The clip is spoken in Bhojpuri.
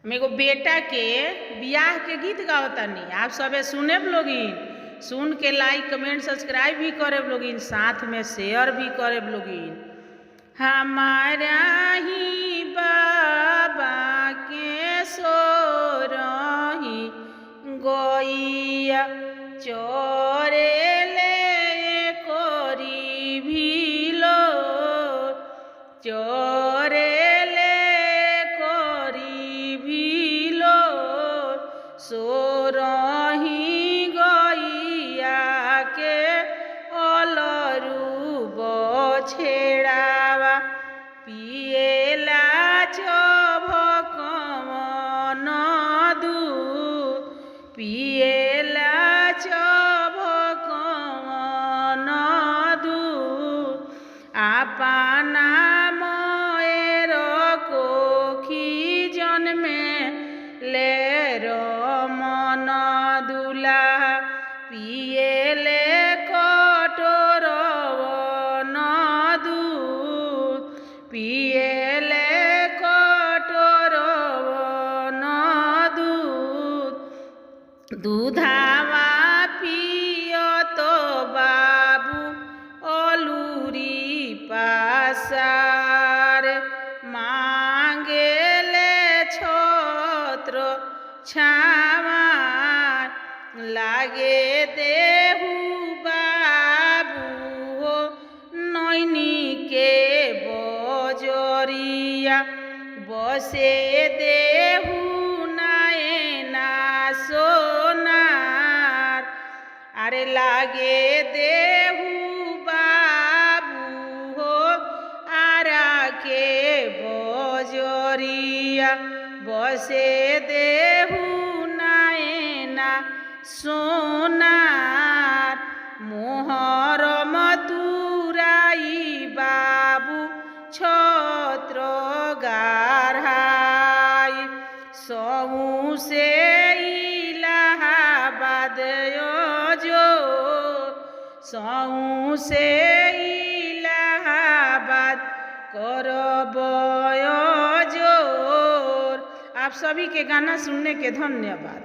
हम एगो बेटा के बियाह के गीत गावतानी, आप सबे सुने लोगिन, सुन के लाइक कमेंट सब्सक्राइब भी करे लोगिन, साथ में शेयर भी करे लोगिन। हमारा ही बाबा के सोरही गैया चोरे ले कोरी भीलो चोरे सोरही गैया के अलरू बछेड़ावा पिएला चभकमन दूध पिएला चभकमन दूध आपना मोएर कोखी जन्मे ले मन दुला पिएले कटोरवन दूध पिएले कटोरवन दूध दूधावा पियत बाबू अलूरी पासार मांगेले छत्र छावा लागे देहु बाबू हो नैनी के बजरिया बसे देहु नायना सोनार अरे लागे देहु बाबू हो आरा के बजरिया बसे देहु नायना सोनार मोहर मथुराई बाबू छत्र गाढ़ाई सहू से इलाहाबाद जो सहू से इलाहाबाद करब जोर। आप सभी के गाना सुनने के धन्यवाद।